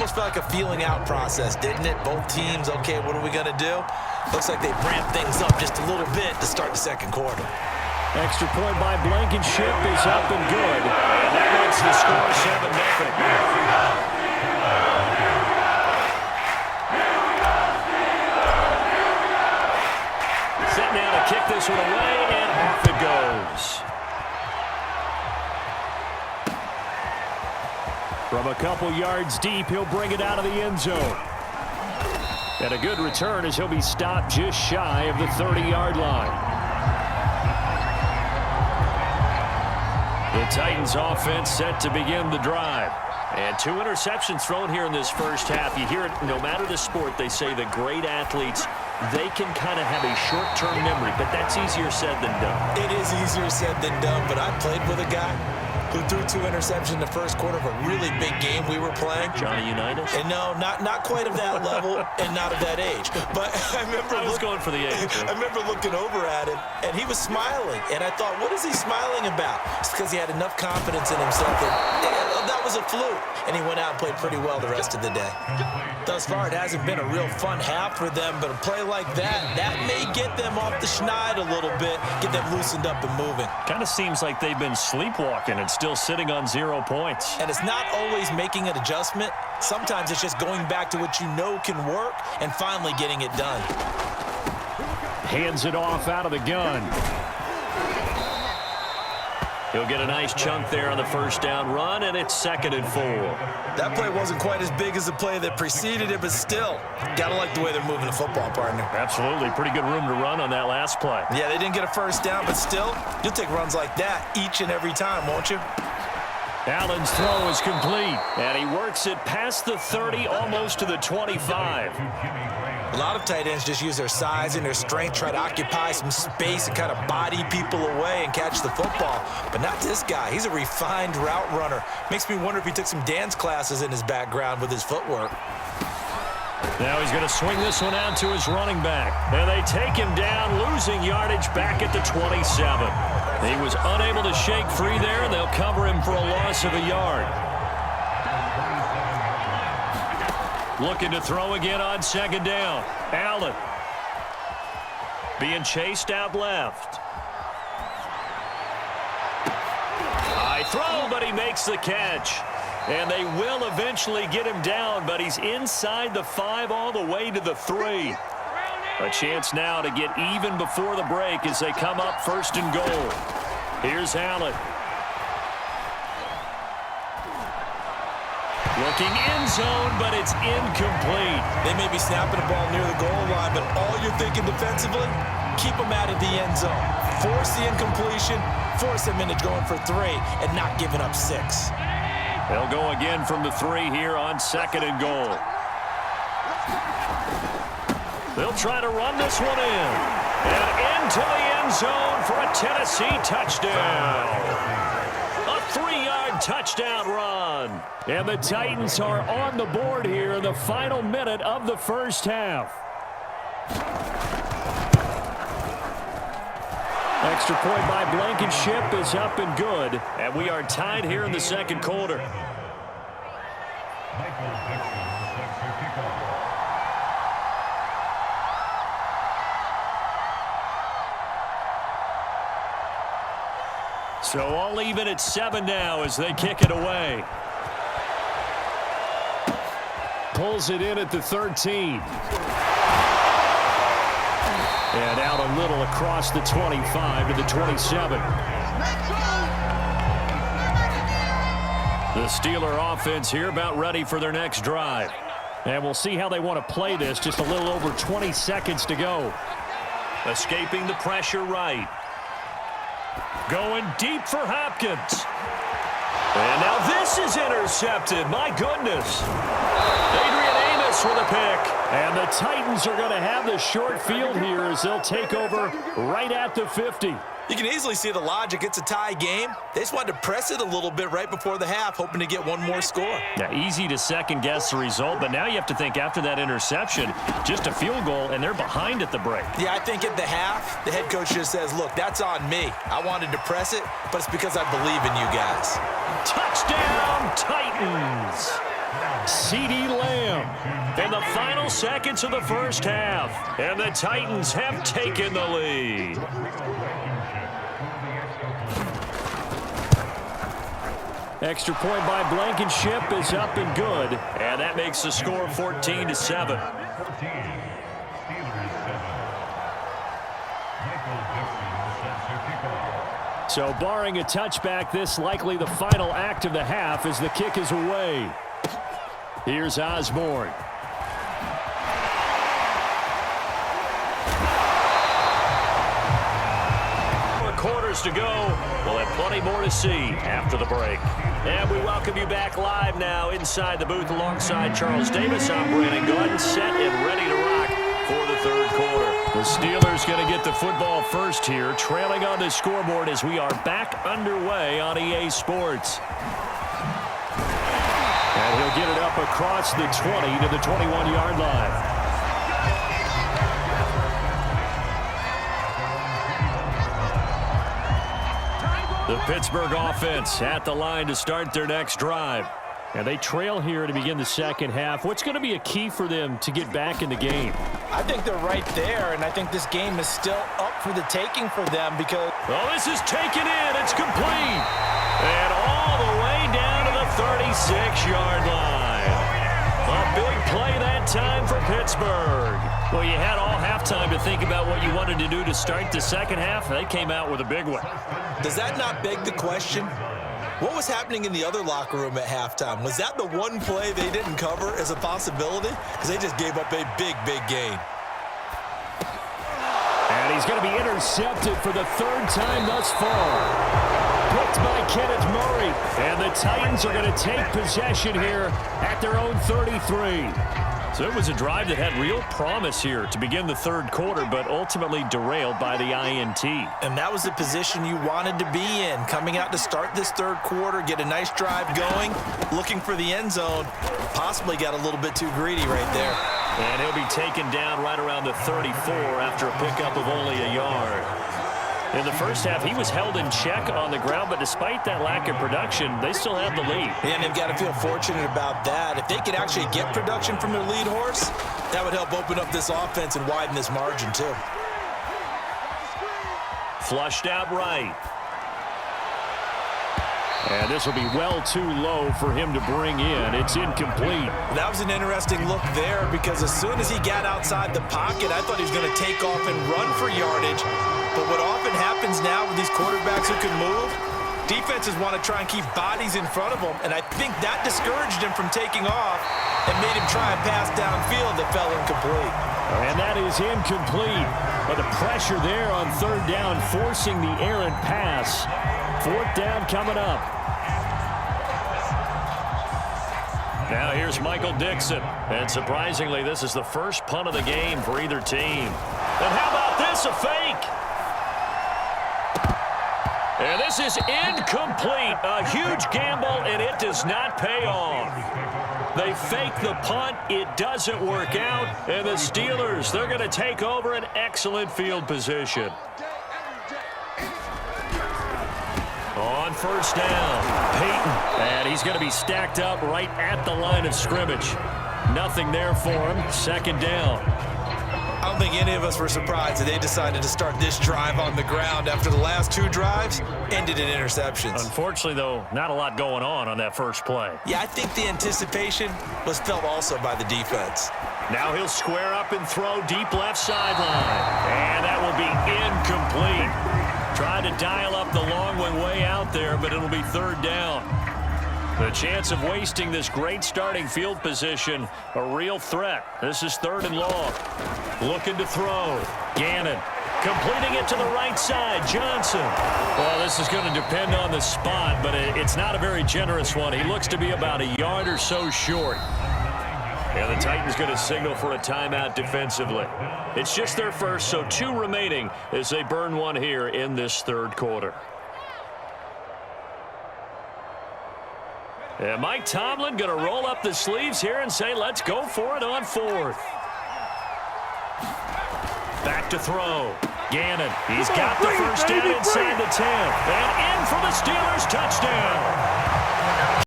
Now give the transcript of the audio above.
almost felt like a feeling out process, didn't it? Both teams, okay, what are we going to do? Looks like they ramped things up just a little bit to start the second quarter. Extra point by Blankenship is up and good. And that makes the score 7-0. Set now to kick this one away, and off it goes. From a couple yards deep, he'll bring it out of the end zone. And a good return as he'll be stopped just shy of the 30-yard line. The Titans offense set to begin the drive. And 2 interceptions thrown here in this first half. You hear it, no matter the sport, they say the great athletes, they can kind of have a short-term memory, but that's easier said than done. It is easier said than done, but I played with a guy who threw 2 interceptions in the first quarter of a really big game we were playing. Johnny Unitas? And no, not quite of that level and not of that age. But I was going for the age. I remember looking over at him, and he was smiling. And I thought, what is he smiling about? It's because he had enough confidence in himself that was a fluke. And he went out and played pretty well the rest of the day. Thus far, it hasn't been a real fun half for them, but a play like that may get them off the schneid a little bit, get them loosened up and moving. Kind of seems like they've been sleepwalking and still sitting on 0 points. And it's not always making an adjustment. Sometimes it's just going back to what you know can work and finally getting it done. Hands it off out of the gun. He'll get a nice chunk there on the first down run, and it's 2nd and 4. That play wasn't quite as big as the play that preceded it, but still, gotta like the way they're moving the football, partner. Absolutely. Pretty good room to run on that last play. Yeah, they didn't get a first down, but still, you'll take runs like that each and every time, won't you? Allen's throw is complete, and he works it past the 30, almost to the 25. A lot of tight ends just use their size and their strength, try to occupy some space and kind of body people away and catch the football. But not this guy. He's a refined route runner. Makes me wonder if he took some dance classes in his background with his footwork. Now he's going to swing this one out to his running back. And they take him down, losing yardage back at the 27. He was unable to shake free there, and they'll cover him for a loss of a yard. Looking to throw again on 2nd down. Allen being chased out left. High throw, but he makes the catch. And they will eventually get him down, but he's inside the 5 all the way to the 3. A chance now to get even before the break as they come up 1st and goal. Here's Allen. Looking end zone, but it's incomplete. They may be snapping the ball near the goal line, but all you're thinking defensively, keep them out of the end zone. Force the incompletion, force them into going for 3, and not giving up 6. They'll go again from the 3 here on 2nd and goal. They'll try to run this one in. And into the end zone for a Tennessee touchdown. A 3-yard touchdown run. And the Titans are on the board here in the final minute of the first half. Extra point by Blankenship is up and good. And we are tied here in the second quarter. So all even at 7 now as they kick it away. Pulls it in at the 13. And out a little across the 25 to the 27. The Steeler offense here about ready for their next drive. And we'll see how they want to play this. Just a little over 20 seconds to go. Escaping the pressure right. Going deep for Hopkins. And now this is intercepted. My goodness. Adrian Amos with a pick. And the Titans are going to have the short field here as they'll take over right at the 50. You can easily see the logic. It's a tie game. They just wanted to press it a little bit right before the half, hoping to get one more score. Yeah, easy to second-guess the result, but now you have to think after that interception, just a field goal, and they're behind at the break. Yeah, I think at the half, the head coach just says, look, that's on me. I wanted to press it, but it's because I believe in you guys. Touchdown, Titans! CeeDee Lamb in the final seconds of the first half. And the Titans have taken the lead. Extra point by Blankenship is up and good. And that makes the score 14-7. So barring a touchback, this likely the final act of the half as the kick is away. Here's Osborne. 4 quarters to go. We'll have plenty more to see after the break. And we welcome you back live now inside the booth alongside Charles Davis. I'm Brandon Gordon, set and ready to rock for the third quarter. The Steelers going to get the football first here, trailing on the scoreboard as we are back underway on EA Sports. And he'll get it up across the 20 to the 21-yard line. The Pittsburgh offense at the line to start their next drive. And they trail here to begin the second half. What's going to be a key for them to get back in the game? I think they're right there, and I think this game is still up for the taking for them because... Oh, this is taken in. It's complete. And all the way down to the 36-yard line. A big play that time for Pittsburgh. Well, you had all halftime to think about what you wanted to do to start the second half. They came out with a big one. Does that not beg the question? What was happening in the other locker room at halftime? Was that the one play they didn't cover as a possibility? Because they just gave up a big, big gain. And he's going to be intercepted for the third time thus far. Picked by Kenneth Murray. And the Titans are going to take possession here at their own 33. So it was a drive that had real promise here to begin the third quarter, but ultimately derailed by the INT. And that was the position you wanted to be in, coming out to start this third quarter, get a nice drive going, looking for the end zone. Possibly got a little bit too greedy right there. And he'll be taken down right around the 34 after a pickup of only a yard. In the first half, he was held in check on the ground, but despite that lack of production, they still have the lead. And they've got to feel fortunate about that. If they could actually get production from their lead horse, that would help open up this offense and widen this margin too. Flushed out right. And this will be well too low for him to bring in. It's incomplete. That was an interesting look there because as soon as he got outside the pocket, I thought he was going to take off and run for yardage. But what often happens now with these quarterbacks who can move, defenses want to try and keep bodies in front of them, and I think that discouraged him from taking off and made him try and pass downfield that fell incomplete. And that is incomplete. But the pressure there on third down, forcing the errant pass. Fourth down coming up. Now here's Michael Dixon. And surprisingly, this is the first punt of the game for either team. And how about this, a fake? And this is incomplete. A huge gamble, and it does not pay off. They fake the punt. It doesn't work out. And the Steelers, they're going to take over an excellent field position. On first down, Peyton. And he's going to be stacked up right at the line of scrimmage. Nothing there for him. Second down. I don't think any of us were surprised that they decided to start this drive on the ground after the last two drives ended in interceptions. Unfortunately, though, not a lot going on that first play. Yeah, I think the anticipation was felt also by the defense. Now he'll square up and throw deep left sideline. And that will be incomplete. Tried to dial up the long one way out there, but it'll be third down. The chance of wasting this great starting field position, a real threat. This is third and long. Looking to throw. Gannon completing it to the right side. Johnson. Well, this is going to depend on the spot, but it's not a very generous one. He looks to be about a yard or so short. And the Titans going to signal for a timeout defensively. It's just their first, so 2 remaining as they burn one here in this third quarter. And Mike Tomlin going to roll up the sleeves here and say, let's go for it on fourth. Back to throw. Gannon, he's got the first down inside the 10. And in for the Steelers touchdown.